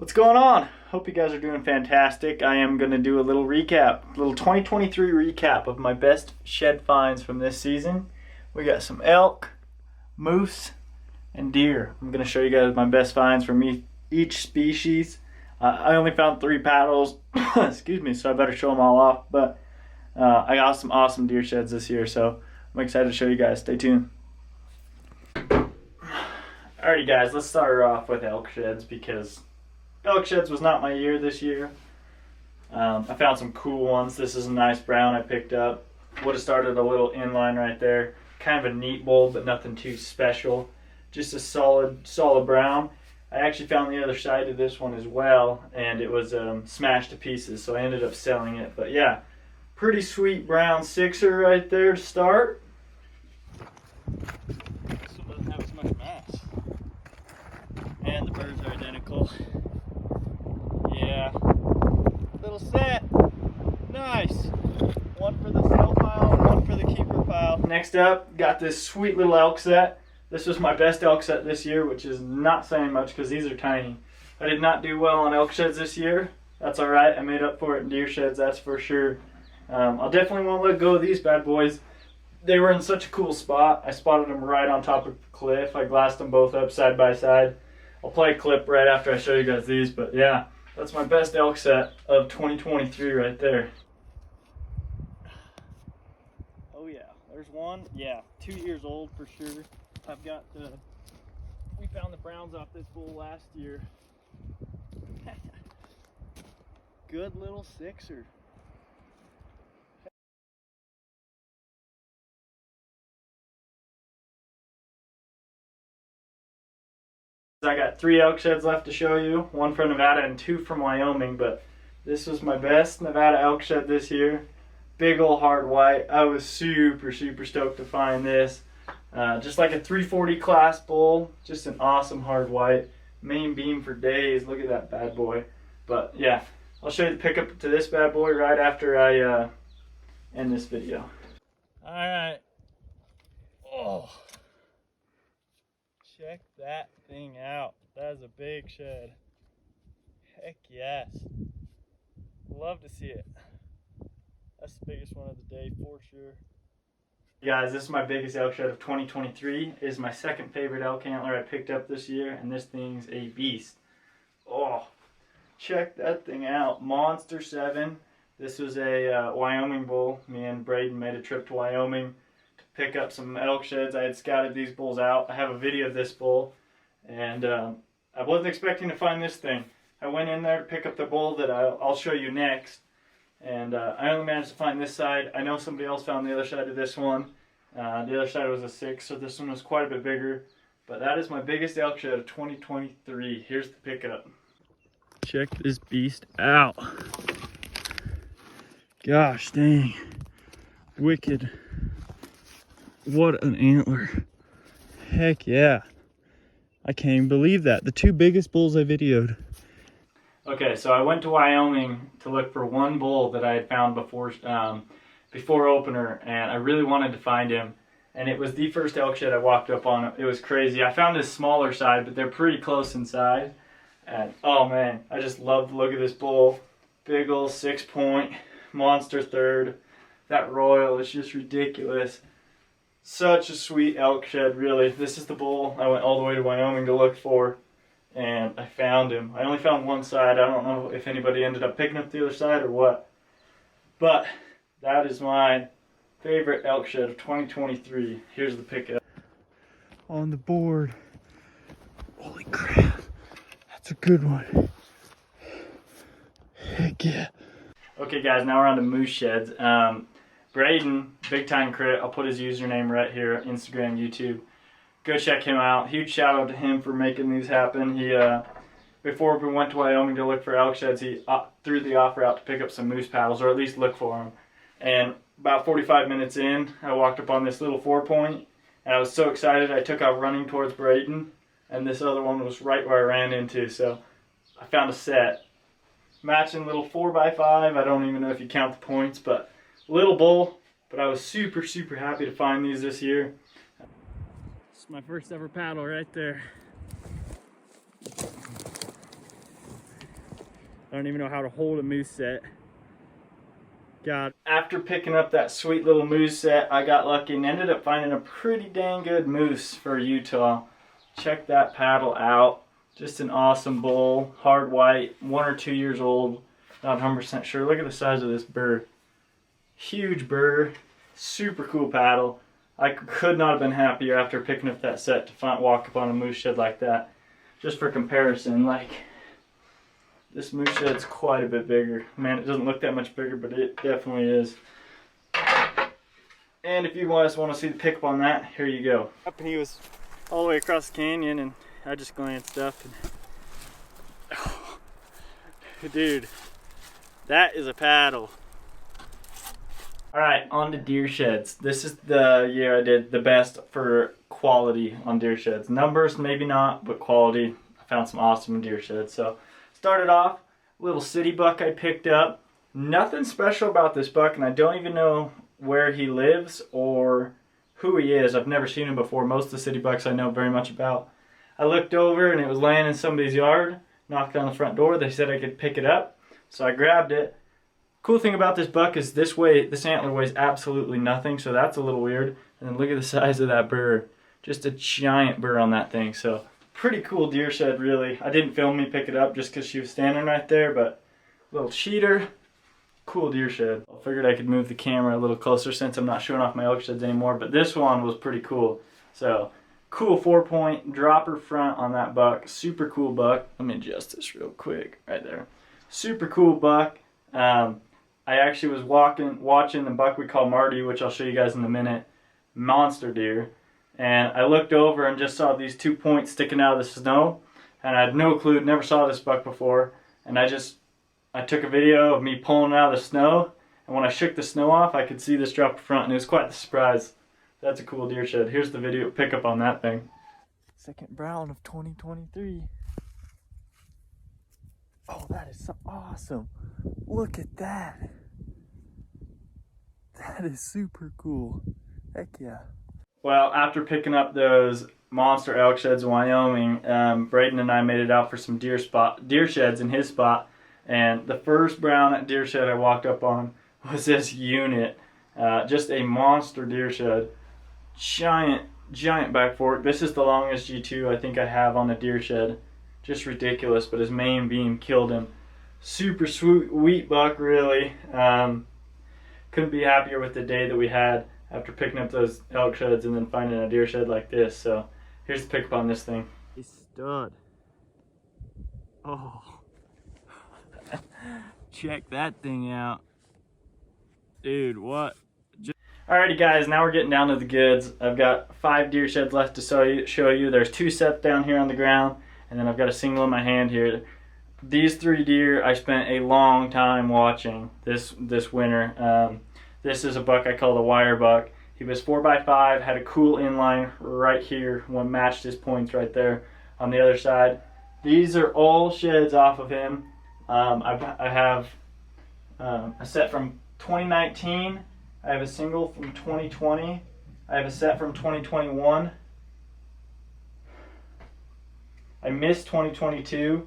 What's going on? Hope you guys are doing fantastic. I am going to do a little recap, a little 2023 recap of my best shed finds from this season. We got some elk, moose, and deer. I'm going to show you guys my best finds from each species. I only found 3 paddles, excuse me, so I better show them all off. But I got some awesome deer sheds this year, so I'm excited to show you guys. Stay tuned. Alrighty guys, let's start off with elk sheds because elk sheds was not my year this year. I found some cool ones. This is a nice brown I picked up. Would have started a little inline right there. Kind of a neat bowl, but nothing too special. Just a solid brown. I actually found the other side of this one as well, and it was smashed to pieces, so I ended up selling it. But yeah, pretty sweet brown sixer right there to start. This one doesn't have as much mass. And the birds are identical. Yeah, little set, nice. One for the snow pile, one for the keeper pile. Next up, got this sweet little elk set. This was my best elk set this year, which is not saying much because these are tiny. I did not do well on elk sheds this year. That's all right. I made up for it in deer sheds, that's for sure. I'll definitely won't let go of these bad boys. They were in such a cool spot. I spotted them right on top of the cliff. I glassed them both up side by side. I'll play a clip right after I show you guys these, but yeah. That's my best elk set of 2023 right there. Oh yeah, there's one. Yeah, 2 years old for sure. We found the browns off this bull last year. Good little sixer. I got 3 elk sheds left to show you, 1 from Nevada and 2 from Wyoming, but this was my best Nevada elk shed this year. Big old hard white. I was super stoked to find this. Just like a 340 class bull, just an awesome hard white. Main beam for days. Look at that bad boy. But yeah, I'll show you the pickup to this bad boy right after I end this video. Alright. Oh. Check that thing out. That is a big shed. Heck yes. Love to see it. That's the biggest one of the day for sure. Guys, this is my biggest elk shed of 2023. It is my second favorite elk antler I picked up this year, and this thing's a beast. Oh, check that thing out. Monster 7. This was a Wyoming bull. Me and Braden made a trip to Wyoming pick up some elk sheds. I had scouted these bulls out. I have a video of this bull, and I wasn't expecting to find this thing. I went in there to pick up the bull that I'll show you next, and I only managed to find this side. I know somebody else found the other side of this one. The other side was a 6, so this one was quite a bit bigger. But that is my biggest elk shed of 2023. Here's the pickup. Check this beast out. Gosh dang. Wicked. What an antler. Heck yeah. I can't even believe that. The 2 biggest bulls I videoed. Okay, so I went to Wyoming to look for one bull that I had found before opener, and I really wanted to find him. And it was the first elk shed I walked up on. It was crazy. I found this smaller side, but they're pretty close in size. And oh man, I just love the look of this bull. Big old 6-point, monster third. That royal is just ridiculous. Such a sweet elk shed, really. This is the bull I went all the way to Wyoming to look for, and I found him. I only found one side. I don't know if anybody ended up picking up the other side or what. But that is my favorite elk shed of 2023. Here's the pickup. On the board. Holy crap. That's a good one. Heck yeah. Okay guys, now we're on to moose sheds. Braden, big time crit. I'll put his username right here, Instagram, YouTube. Go check him out. Huge shout out to him for making these happen. He, before we went to Wyoming to look for elk sheds, he threw the offer out to pick up some moose paddles, or at least look for them. And about 45 minutes in, I walked up on this little 4-point, and I was so excited I took off running towards Braden, and this other one was right where I ran into, so I found a set. Matching little 4x5, I don't even know if you count the points, but little bull, but I was super happy to find these this year. It's my first ever paddle right there. I don't even know how to hold a moose set. God. After picking up that sweet little moose set, I got lucky and ended up finding a pretty dang good moose for Utah. Check that paddle out. Just an awesome bull, hard white, 1 or 2 years old. Not 100% sure. Look at the size of this bird. Huge bird, super cool paddle. I could not have been happier after picking up that set to walk up on a moose shed like that. Just for comparison, like, this moose shed's quite a bit bigger. Man, it doesn't look that much bigger, but it definitely is. And if you guys want to see the pickup on that, here you go. Up and he was all the way across the canyon, and I just glanced up and oh, dude, that is a paddle. Alright, on to deer sheds. This is the year I did the best for quality on deer sheds. Numbers, maybe not, but quality. I found some awesome deer sheds. So, started off, little city buck I picked up. Nothing special about this buck, and I don't even know where he lives or who he is. I've never seen him before. Most of the city bucks I know very much about. I looked over and it was laying in somebody's yard. Knocked on the front door. They said I could pick it up. So I grabbed it. Cool thing about this buck is this antler weighs absolutely nothing, so that's a little weird. And then look at the size of that burr. Just a giant burr on that thing. So pretty cool deer shed, really. I didn't film me pick it up just because she was standing right there, but little cheater. Cool deer shed. I figured I could move the camera a little closer since I'm not showing off my elk sheds anymore, but this one was pretty cool. So, cool 4-point dropper front on that buck. Super cool buck. Let me adjust this real quick. Right there. Super cool buck. I actually was watching the buck we call Marty, which I'll show you guys in a minute. Monster deer. And I looked over and just saw these 2 points sticking out of the snow. And I had no clue, never saw this buck before. And I took a video of me pulling out of the snow. And when I shook the snow off, I could see this drop front. And it was quite the surprise. That's a cool deer shed. Here's the video pickup on that thing. Second brown of 2023. Oh, that is so awesome. Look at that. That is super cool. Heck yeah. Well, after picking up those monster elk sheds in Wyoming, Braden and I made it out for some deer sheds in his spot. And the first brown deer shed I walked up on was this unit. Just a monster deer shed. Giant back fork. This is the longest G2 I think I have on a deer shed. Just ridiculous, but his main beam killed him. Super sweet buck, really. Couldn't be happier with the day that we had after picking up those elk sheds and then finding a deer shed like this. So here's the pickup on this thing. He's stud. Oh. Check that thing out. Dude, what? Alrighty guys, now we're getting down to the goods. I've got 5 deer sheds left to show you. There's 2 sets down here on the ground, and then I've got a single in my hand here. These 3 deer I spent a long time watching this winter. This is a buck I call the wire buck. He was 4x5, had a cool inline right here, one matched his points right there on the other side. These are all sheds off of him. I have a set from 2019. I have a single from 2020. I have a set from 2021. I missed 2022,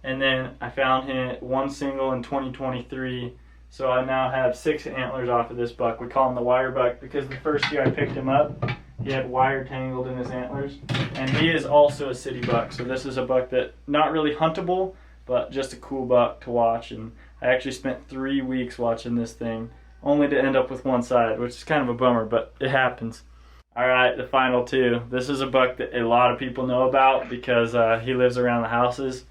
and then I found him one single in 2023. So I now have 6 antlers off of this buck. We call him the wire buck because the first year I picked him up, he had wire tangled in his antlers. And he is also a city buck. So this is a buck that not really huntable, but just a cool buck to watch. And I actually spent 3 weeks watching this thing, only to end up with one side, which is kind of a bummer, but it happens. Alright, the final 2. This is a buck that a lot of people know about because he lives around the houses.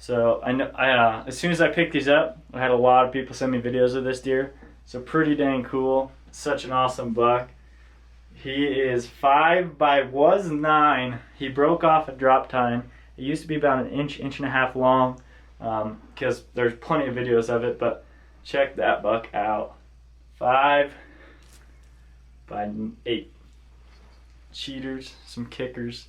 So as soon as I picked these up, I had a lot of people send me videos of this deer. So pretty dang cool. Such an awesome buck. He is 5'9". He broke off at drop time. It used to be about an inch and a half long because there's plenty of videos of it, but check that buck out. 5'8". Cheaters, some kickers,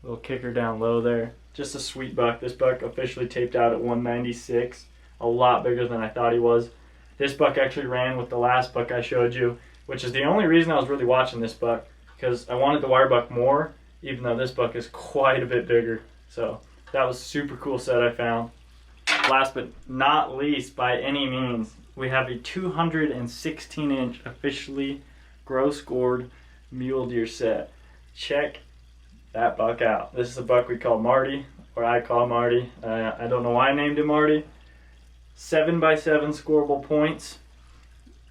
little kicker down low there. Just a sweet buck. This buck officially taped out at 196, a lot bigger than I thought he was. This buck actually ran with the last buck I showed you, which is the only reason I was really watching this buck, because I wanted the wire buck more, even though this buck is quite a bit bigger. So that was a super cool set I found. last but not least by any means, we have a 216-inch officially gross scored mule deer set. Check that buck out. This is a buck we call Marty, or I call Marty. I don't know why I named him Marty. 7x7 scoreable points.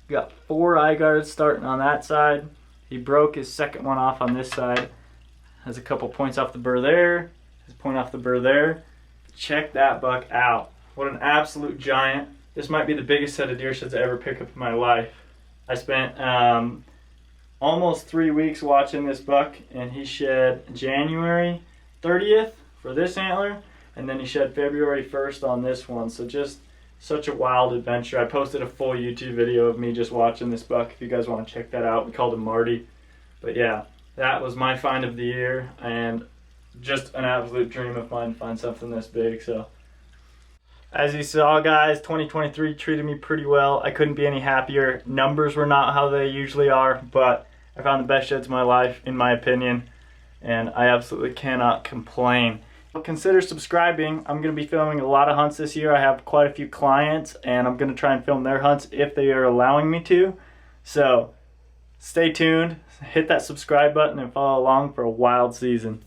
Got 4 eye guards starting on that side. He broke his second one off on this side. Has a couple points off the burr there. Has a point off the burr there. Check that buck out. What an absolute giant. This might be the biggest set of deer sheds I ever picked up in my life. I spent almost 3 weeks watching this buck, and he shed January 30th for this antler, and then he shed February 1st on this one. So just such a wild adventure. I posted a full YouTube video of me just watching this buck if you guys want to check that out. We called him Marty. But yeah, that was my find of the year, and just an absolute dream of mine to find something this big. So as you saw, guys, 2023 treated me pretty well. I couldn't be any happier. Numbers were not how they usually are, but I found the best sheds of my life, in my opinion, and I absolutely cannot complain. Consider subscribing. I'm going to be filming a lot of hunts this year. I have quite a few clients, and I'm going to try and film their hunts if they are allowing me to. So stay tuned, hit that subscribe button, and follow along for a wild season.